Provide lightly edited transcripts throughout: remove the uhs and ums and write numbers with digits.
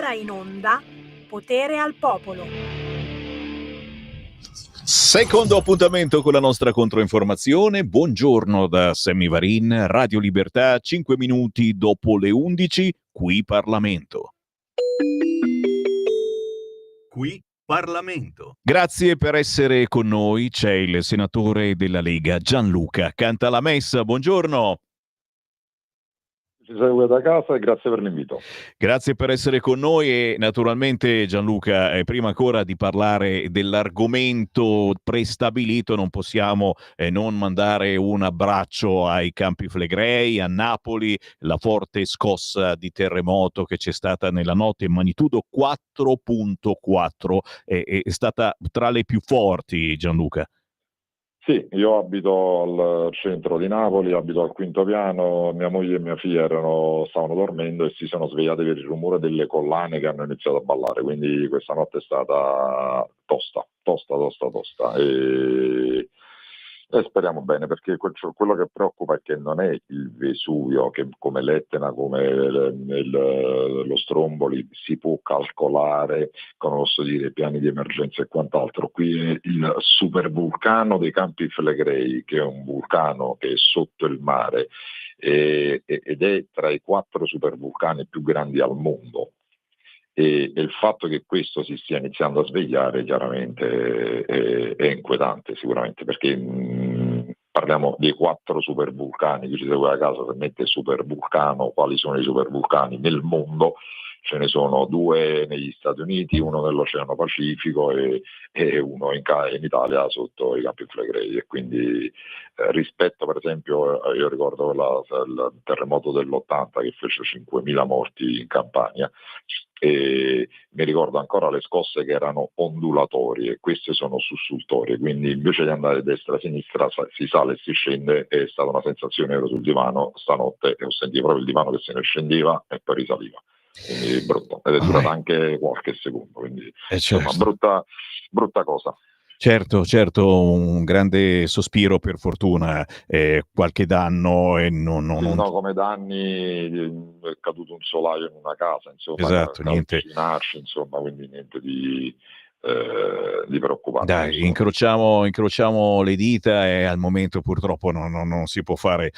ora in onda Potere al Popolo. Secondo appuntamento con la nostra controinformazione. Buongiorno da Sammy Varin, Radio Libertà, 5 minuti dopo le 11, qui Parlamento. Qui Parlamento. Grazie per essere con noi. C'è il senatore della Lega Gianluca Cantalamessa. Buongiorno. Ci segue da casa e grazie per l'invito. Grazie per essere con noi e naturalmente Gianluca, prima ancora di parlare dell'argomento prestabilito non possiamo non mandare un abbraccio ai Campi Flegrei, a Napoli, la forte scossa di terremoto che c'è stata nella notte in magnitudo 4.4 è stata tra le più forti, Gianluca. Sì, io abito al centro di Napoli, abito al quinto piano, mia moglie e mia figlia stavano dormendo e si sono svegliate per il rumore delle collane che hanno iniziato a ballare, quindi questa notte è stata tosta. E speriamo bene, perché quello che preoccupa è che non è il Vesuvio, che come l'Etna, come lo Stromboli si può calcolare, come posso dire, piani di emergenza e quant'altro. Qui è il supervulcano dei Campi Flegrei, che è un vulcano che è sotto il mare ed è tra i 4 supervulcani più grandi al mondo. E il fatto che questo si stia iniziando a svegliare chiaramente è inquietante sicuramente, perché parliamo dei 4 supervulcani. Chi ci segue a casa, se mette supervulcano, quali sono i supervulcani nel mondo? Ce ne sono 2 negli Stati Uniti, uno nell'Oceano Pacifico e uno in Italia sotto i Campi Flegrei. E quindi rispetto, per esempio, io ricordo il terremoto dell'80 che fece 5.000 morti in Campania, e mi ricordo ancora le scosse che erano ondulatorie, queste sono sussultorie, quindi invece di andare destra sinistra si sale e si scende. È stata una sensazione, ero sul divano stanotte e ho sentito proprio il divano che se ne scendeva e poi risaliva, quindi brutto, ed è durata anche qualche secondo, quindi insomma brutta cosa. Certo, un grande sospiro, per fortuna, qualche danno e non... No, come danni è caduto un solaio in una casa, insomma, esatto, niente. Insomma, quindi niente di preoccupante. Dai, incrociamo le dita e al momento purtroppo non si può fare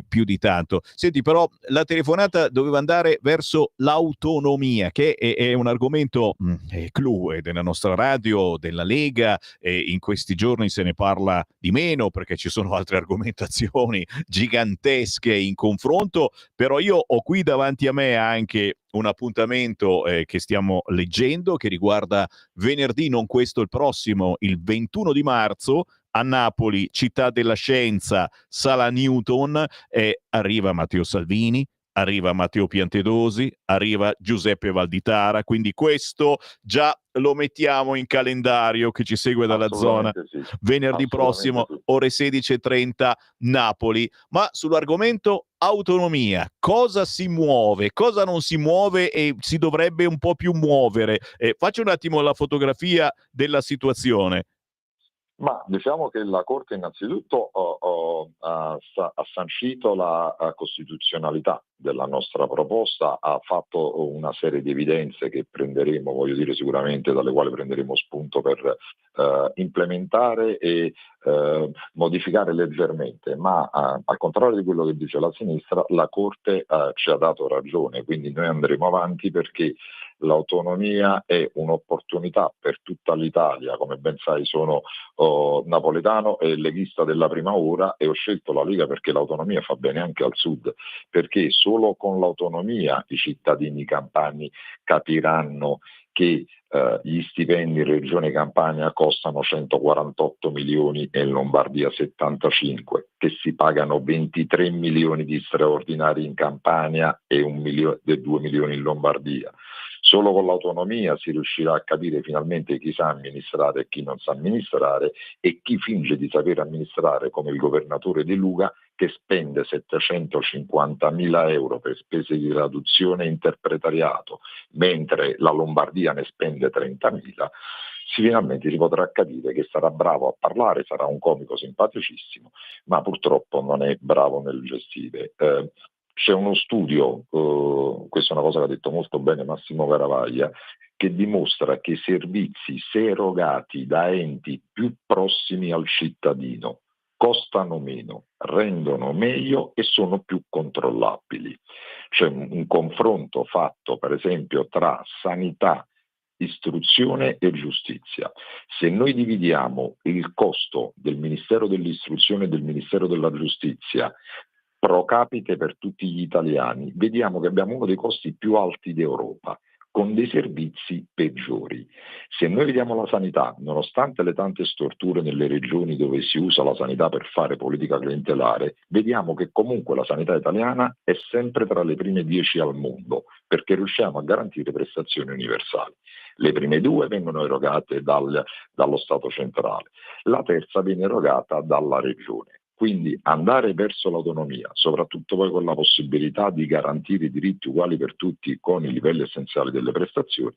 più di tanto. Senti, però la telefonata doveva andare verso l'autonomia, che è un argomento clou della nostra radio, della Lega. In questi giorni se ne parla di meno perché ci sono altre argomentazioni gigantesche in confronto, però io ho qui davanti a me anche un appuntamento che stiamo leggendo, che riguarda venerdì, non questo, il prossimo, il 21 di marzo, a Napoli, città della scienza, Sala Newton, arriva Matteo Salvini, arriva Matteo Piantedosi, arriva Giuseppe Valditara, quindi questo già lo mettiamo in calendario, che ci segue dalla zona. Sì. Venerdì prossimo, sì. Ore 16:30, Napoli. Ma sull'argomento autonomia, cosa si muove, cosa non si muove e si dovrebbe un po' più muovere? Faccio un attimo la fotografia della situazione. Ma diciamo che la Corte innanzitutto ha sancito la costituzionalità della nostra proposta, ha fatto una serie di evidenze che prenderemo, sicuramente dalle quali prenderemo spunto per implementare e modificare leggermente, ma al contrario di quello che dice la sinistra, la Corte ci ha dato ragione, quindi noi andremo avanti perché l'autonomia è un'opportunità per tutta l'Italia. Come ben sai, sono napoletano e leghista della prima ora e ho scelto la Lega perché l'autonomia fa bene anche al sud, perché solo con l'autonomia i cittadini campani capiranno che gli stipendi in Regione Campania costano 148 milioni e in Lombardia 75, che si pagano 23 milioni di straordinari in Campania e 2 milioni in Lombardia. Solo con l'autonomia si riuscirà a capire finalmente chi sa amministrare e chi non sa amministrare, e chi finge di saper amministrare, come il governatore De Luca, che spende 750.000 euro per spese di traduzione e interpretariato, mentre la Lombardia ne spende 30.000. Finalmente si potrà capire che sarà bravo a parlare, sarà un comico simpaticissimo, ma purtroppo non è bravo nel gestire. C'è uno studio, questa è una cosa che ha detto molto bene Massimo Garavaglia, che dimostra che i servizi, se erogati da enti più prossimi al cittadino, costano meno, rendono meglio e sono più controllabili. C'è un confronto fatto, per esempio, tra sanità, istruzione e giustizia. Se noi dividiamo il costo del Ministero dell'Istruzione e del Ministero della Giustizia pro capite per tutti gli italiani, vediamo che abbiamo uno dei costi più alti d'Europa, con dei servizi peggiori. Se noi vediamo la sanità, nonostante le tante storture nelle regioni dove si usa la sanità per fare politica clientelare, vediamo che comunque la sanità italiana è sempre tra le prime 10 al mondo, perché riusciamo a garantire prestazioni universali. Le prime due vengono erogate dallo Stato centrale, la terza viene erogata dalla regione. Quindi andare verso l'autonomia, soprattutto poi con la possibilità di garantire i diritti uguali per tutti con i livelli essenziali delle prestazioni,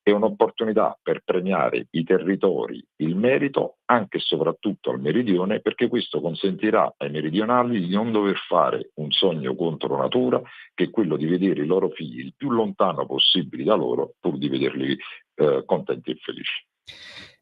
è un'opportunità per premiare i territori, il merito anche e soprattutto al meridione, perché questo consentirà ai meridionali di non dover fare un sogno contro natura, che è quello di vedere i loro figli il più lontano possibile da loro, pur di vederli contenti e felici.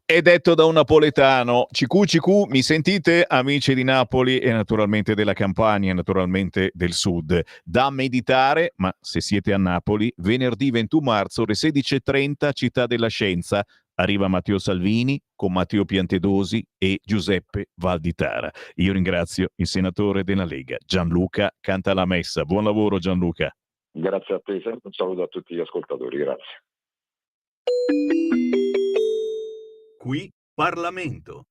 È detto da un napoletano. CQ, CQ, mi sentite, amici di Napoli e naturalmente della Campania, e naturalmente del Sud. Da meditare, ma se siete a Napoli, venerdì 21 marzo, ore 16:30, Città della Scienza, arriva Matteo Salvini con Matteo Piantedosi e Giuseppe Valditara. Io ringrazio il senatore della Lega, Gianluca Cantalamessa. Buon lavoro, Gianluca. Grazie a te, sempre un saluto a tutti gli ascoltatori, grazie. Qui Parlamento.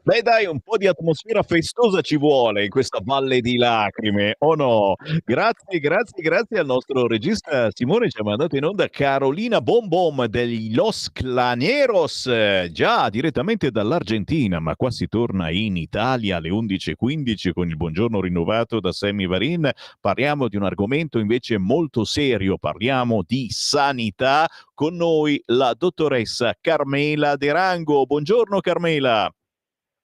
Beh dai, un po' di atmosfera festosa ci vuole in questa valle di lacrime, o no? Grazie al nostro regista Simone, ci ha mandato in onda Carolina Bom Bom degli Los Claneros, già direttamente dall'Argentina, ma qua si torna in Italia alle 11:15 con il buongiorno rinnovato da Sammy Varin. Parliamo di un argomento invece molto serio, parliamo di sanità, con noi la dottoressa Carmela De Rango. Buongiorno Carmela.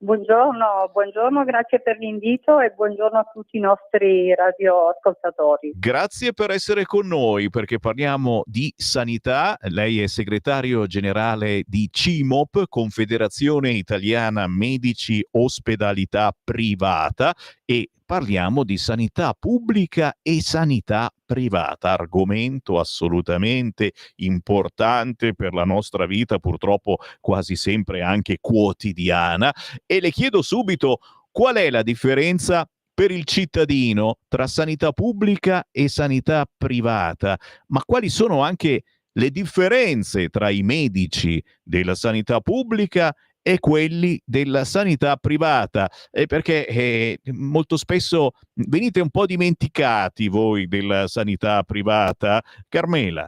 Buongiorno, grazie per l'invito e buongiorno a tutti i nostri radioascoltatori. Grazie per essere con noi perché parliamo di sanità. Lei è segretario generale di CIMOP, Confederazione Italiana Medici Ospedalità Privata, e parliamo di sanità pubblica e sanità privata, argomento assolutamente importante per la nostra vita, purtroppo quasi sempre anche quotidiana. E le chiedo subito qual è la differenza per il cittadino tra sanità pubblica e sanità privata, ma quali sono anche le differenze tra i medici della sanità pubblica e quelli della sanità privata, perché molto spesso venite un po' dimenticati voi della sanità privata. Carmela.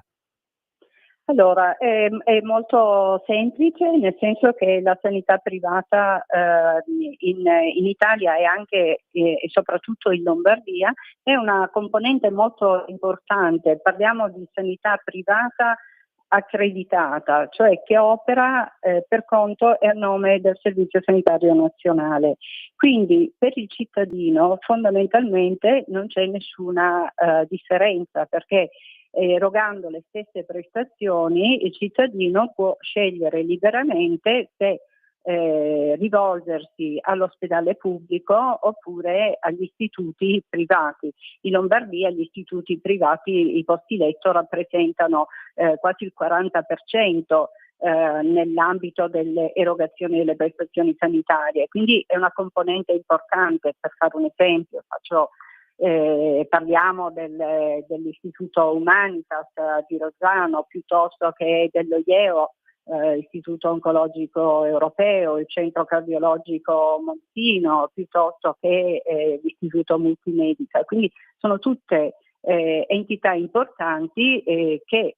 Allora, è molto semplice, nel senso che la sanità privata in Italia e anche e soprattutto in Lombardia è una componente molto importante. Parliamo di sanità privata accreditata, cioè che opera per conto e a nome del Servizio Sanitario Nazionale. Quindi per il cittadino fondamentalmente non c'è nessuna differenza, perché erogando le stesse prestazioni il cittadino può scegliere liberamente se rivolgersi all'ospedale pubblico oppure agli istituti privati. In Lombardia gli istituti privati, i posti letto rappresentano quasi il 40% nell'ambito delle erogazioni delle prestazioni sanitarie, quindi è una componente importante. Per fare un esempio, parliamo dell'Istituto Humanitas di Rozzano, piuttosto che dello IEO, Istituto Oncologico Europeo, il Centro Cardiologico Montino, piuttosto che l'Istituto Multimedica. Quindi sono tutte entità importanti che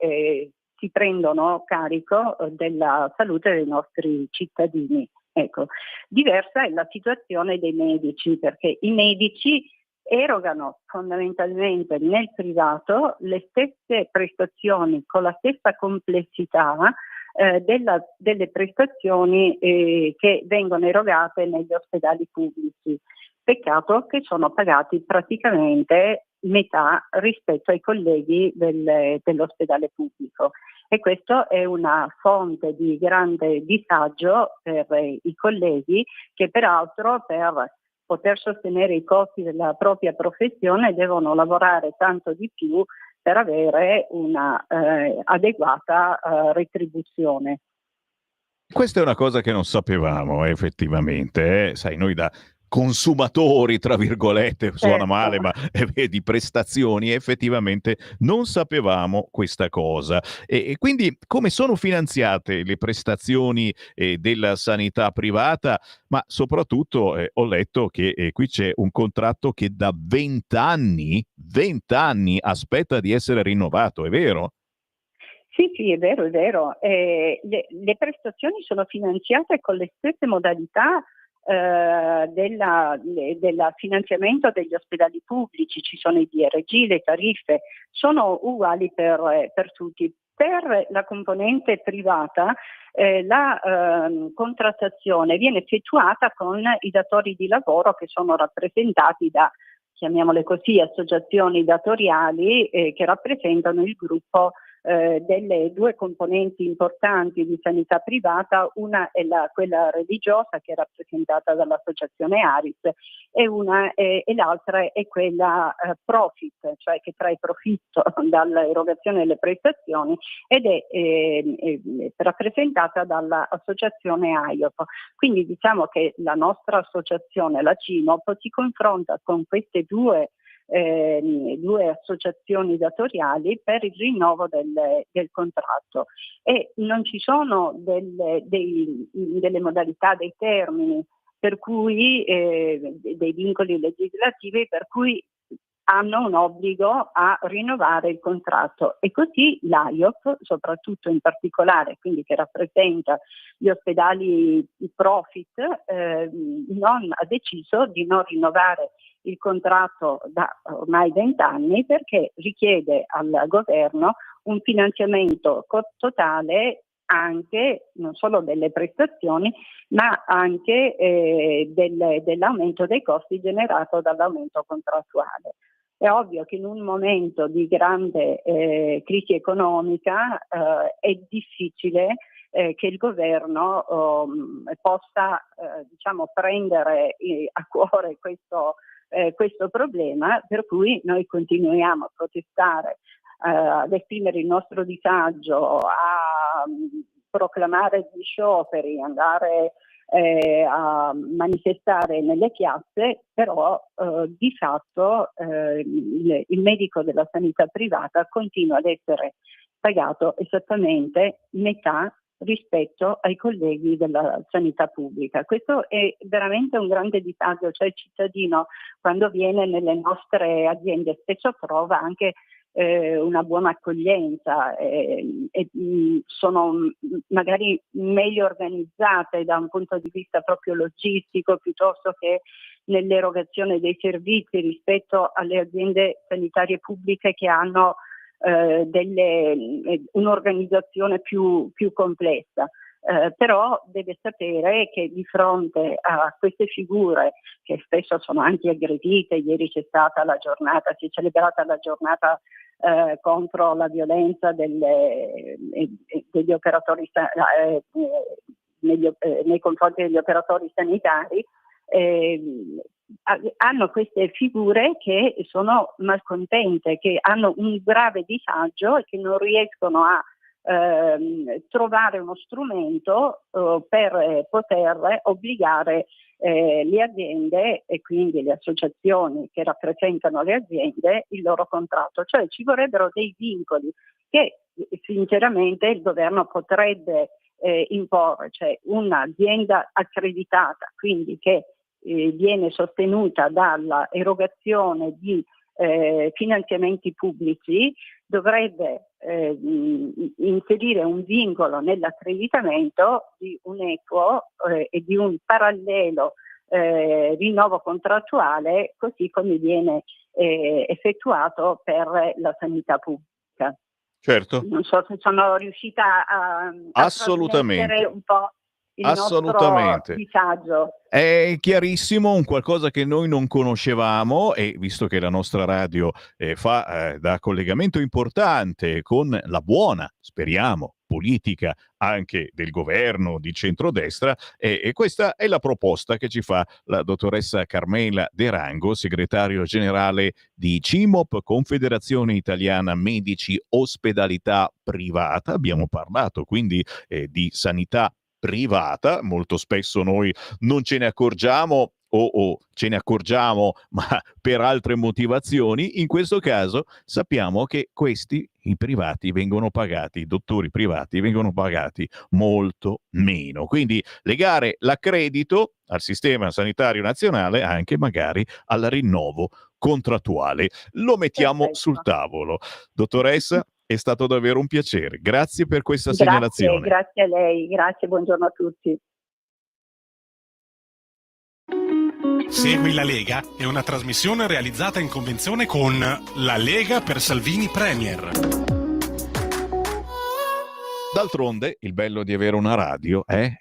si prendono carico della salute dei nostri cittadini. Ecco. Diversa è la situazione dei medici, perché i medici erogano fondamentalmente nel privato le stesse prestazioni con la stessa complessità delle prestazioni che vengono erogate negli ospedali pubblici. Peccato che sono pagati praticamente metà rispetto ai colleghi dell'ospedale pubblico, e questo è una fonte di grande disagio per i colleghi, che peraltro per poter sostenere i costi della propria professione devono lavorare tanto di più per avere una adeguata retribuzione. Questa è una cosa che non sapevamo effettivamente, sai, noi da consumatori, tra virgolette, suona male, ma di prestazioni, effettivamente non sapevamo questa cosa. E quindi come sono finanziate le prestazioni della sanità privata? Ma soprattutto ho letto che qui c'è un contratto che da 20 anni aspetta di essere rinnovato, è vero? Sì, è vero, è vero. Le prestazioni sono finanziate con le stesse modalità del finanziamento degli ospedali pubblici. Ci sono i DRG, le tariffe, sono uguali per tutti. Per la componente privata la contrattazione viene effettuata con i datori di lavoro, che sono rappresentati da, chiamiamole così, associazioni datoriali che rappresentano il gruppo delle due componenti importanti di sanità privata. Una è quella religiosa, che è rappresentata dall'associazione ARIS, e l'altra è quella profit, cioè che trae profitto dall'erogazione delle prestazioni, ed è rappresentata dall'associazione AIOP. Quindi diciamo che la nostra associazione, la CIMOP, si confronta con queste due associazioni datoriali per il rinnovo del contratto, e non ci sono delle modalità, dei termini per cui dei vincoli legislativi per cui hanno un obbligo a rinnovare il contratto, e così l'AIOP, soprattutto in particolare, quindi che rappresenta gli ospedali profit, ha deciso di non rinnovare il contratto da ormai 20 anni, perché richiede al governo un finanziamento totale anche non solo delle prestazioni, ma anche dell'aumento dei costi generato dall'aumento contrattuale. È ovvio che in un momento di grande crisi economica è difficile che il governo possa prendere a cuore questo problema, per cui noi continuiamo a protestare, ad esprimere il nostro disagio, a proclamare gli scioperi, andare a manifestare nelle piazze, però di fatto il medico della sanità privata continua ad essere pagato esattamente metà rispetto ai colleghi della sanità pubblica. Questo è veramente un grande disagio, cioè il cittadino quando viene nelle nostre aziende spesso trova anche una buona accoglienza, sono magari meglio organizzate da un punto di vista proprio logistico, piuttosto che nell'erogazione dei servizi rispetto alle aziende sanitarie pubbliche che hanno un'organizzazione più complessa. Però deve sapere che di fronte a queste figure, che spesso sono anche aggredite, ieri si è celebrata la giornata contro la violenza degli operatori nei confronti degli operatori sanitari, hanno queste figure che sono malcontente, che hanno un grave disagio e che non riescono a trovare uno strumento per poter obbligare le aziende e quindi le associazioni che rappresentano le aziende il loro contratto. Cioè ci vorrebbero dei vincoli che sinceramente il governo potrebbe imporre, cioè un'azienda accreditata, quindi che viene sostenuta dalla erogazione di finanziamenti pubblici, dovrebbe inserire un vincolo nell'accreditamento di un equo e di un parallelo rinnovo contrattuale, così come viene effettuato per la sanità pubblica. Certo. Non so se sono riuscita a trasmettere un po' il nostro disagio. È chiarissimo, un qualcosa che noi non conoscevamo, e visto che la nostra radio fa da collegamento importante con la buona, speriamo, politica anche del governo di centrodestra, e questa è la proposta che ci fa la dottoressa Carmela De Rango, segretario generale di CIMOP, Confederazione Italiana Medici Ospedalità Privata. Abbiamo parlato quindi di sanità privata, molto spesso noi non ce ne accorgiamo o ce ne accorgiamo ma per altre motivazioni. In questo caso sappiamo che i privati vengono pagati, i dottori privati vengono pagati molto meno, quindi legare l'accredito al sistema sanitario nazionale anche magari al rinnovo contrattuale. Lo mettiamo sul tavolo. Dottoressa, è stato davvero un piacere. Grazie per questa segnalazione. Grazie a lei, grazie, buongiorno a tutti. Segui la Lega è una trasmissione realizzata in convenzione con La Lega per Salvini Premier. D'altronde, il bello di avere una radio è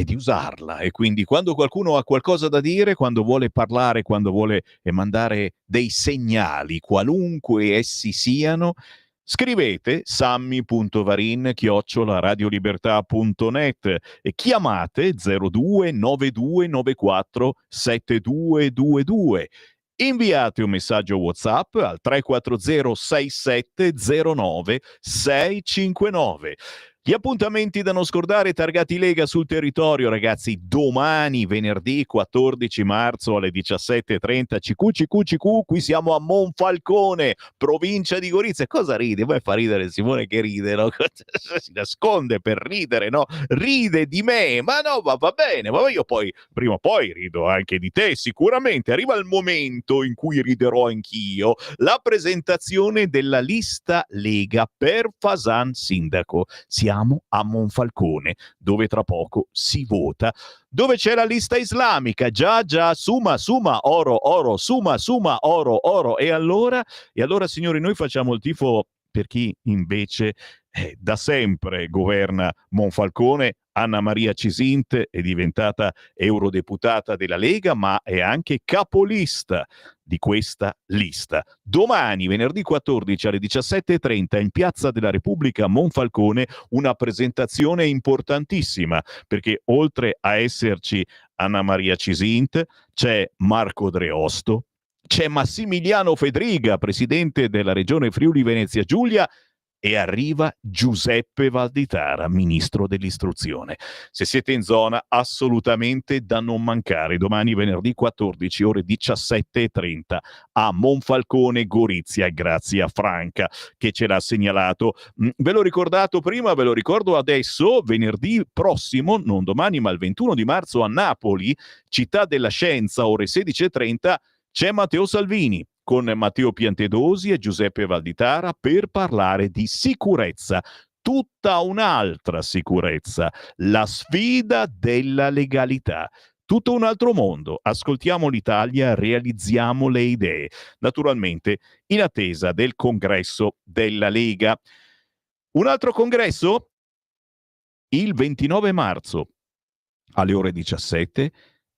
di usarla, e quindi quando qualcuno ha qualcosa da dire, quando vuole parlare, quando vuole mandare dei segnali, qualunque essi siano, scrivete sammy.varin@radiolibertà.net e chiamate 02 9294 7222. Inviate un messaggio WhatsApp al 340 6709 659. Gli appuntamenti da non scordare targati Lega sul territorio, ragazzi. Domani, venerdì 14 marzo alle 17:30, CQ, qui siamo a Monfalcone, provincia di Gorizia. Cosa ride? Poi fa ridere Simone che ride, no? Si nasconde per ridere, no? Ride di me, ma no, va bene, ma io poi, prima o poi rido anche di te, sicuramente. Arriva il momento in cui riderò anch'io, la presentazione della lista Lega per Fasan sindaco. Siamo a Monfalcone, dove tra poco si vota, dove c'è la lista islamica. Già, suma, oro, suma, oro. E allora, signori, noi facciamo il tifo per chi invece da sempre governa Monfalcone. Anna Maria Cisint è diventata eurodeputata della Lega, ma è anche capolista di questa lista. Domani, venerdì 14 alle 17:30, in Piazza della Repubblica a Monfalcone, una presentazione importantissima, perché oltre a esserci Anna Maria Cisint, c'è Marco Dreosto, c'è Massimiliano Fedriga, presidente della Regione Friuli Venezia Giulia, e arriva Giuseppe Valditara, ministro dell'istruzione. Se siete in zona, assolutamente da non mancare. Domani, venerdì 14, ore 17:30, a Monfalcone, Gorizia. Grazie a Franca che ce l'ha segnalato. Ve l'ho ricordato prima, ve lo ricordo adesso. Venerdì prossimo, non domani ma il 21 di marzo, a Napoli, Città della Scienza, ore 16:30, c'è Matteo Salvini con Matteo Piantedosi e Giuseppe Valditara per parlare di sicurezza, tutta un'altra sicurezza, la sfida della legalità. Tutto un altro mondo. Ascoltiamo l'Italia, realizziamo le idee. Naturalmente in attesa del congresso della Lega. Un altro congresso? Il 29 marzo alle ore 17,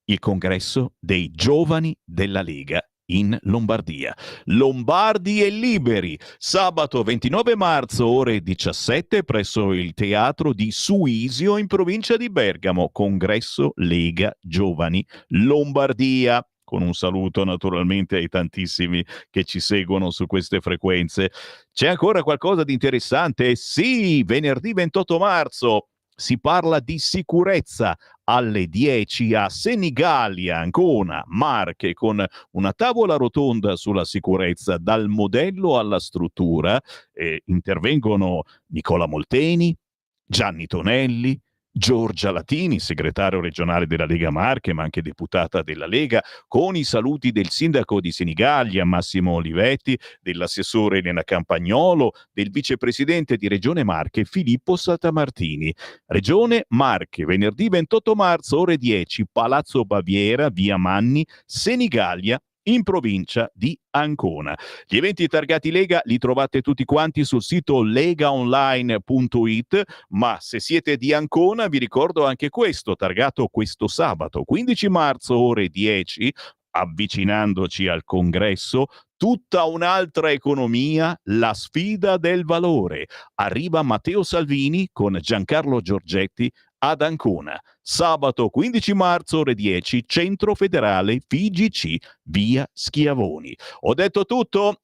il congresso dei giovani della Lega in Lombardia. Lombardi e liberi, sabato 29 marzo ore 17 presso il teatro di Suisio in provincia di Bergamo, congresso Lega Giovani Lombardia. Con un saluto naturalmente ai tantissimi che ci seguono su queste frequenze. C'è ancora qualcosa di interessante? Sì, venerdì 28 marzo si parla di sicurezza alle 10 a Senigallia, Ancona, Marche, con una tavola rotonda sulla sicurezza, dal modello alla struttura. Intervengono Nicola Molteni, Gianni Tonelli, Giorgia Latini, segretario regionale della Lega Marche, ma anche deputata della Lega, con i saluti del sindaco di Senigallia, Massimo Olivetti, dell'assessore Elena Campagnolo, del vicepresidente di Regione Marche, Filippo Saltamartini. Regione Marche, venerdì 28 marzo, ore 10, Palazzo Baviera, via Manni, Senigallia, in provincia di Ancona. Gli eventi targati Lega li trovate tutti quanti sul sito legaonline.it, ma se siete di Ancona vi ricordo anche questo, targato questo sabato 15 marzo ore 10, avvicinandoci al congresso, tutta un'altra economia, la sfida del valore. Arriva Matteo Salvini con Giancarlo Giorgetti ad Ancona. Sabato 15 marzo ore 10, Centro Federale FIGC, via Schiavoni. Ho detto tutto?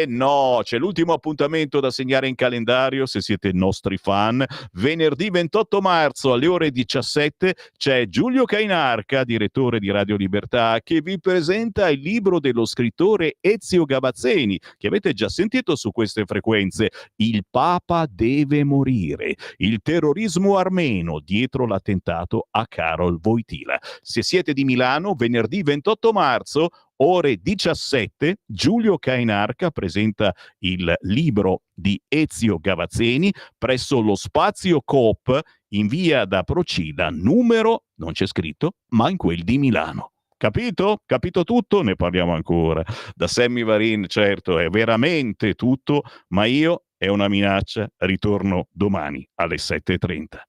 No, c'è l'ultimo appuntamento da segnare in calendario se siete nostri fan. Venerdì 28 marzo alle ore 17 c'è Giulio Cainarca, direttore di Radio Libertà, che vi presenta il libro dello scrittore Ezio Gavazzeni, che avete già sentito su queste frequenze. Il Papa deve morire. Il terrorismo armeno dietro l'attentato a Karol Wojtyla. Se siete di Milano, venerdì 28 marzo, ore 17, Giulio Cainarca presenta il libro di Ezio Gavazzeni presso lo Spazio Coop in via da Procida, numero, non c'è scritto, ma in quel di Milano. Capito? Capito tutto? Ne parliamo ancora. Da Sammy Varin, certo, è veramente tutto, ma io, è una minaccia, ritorno domani alle 7:30.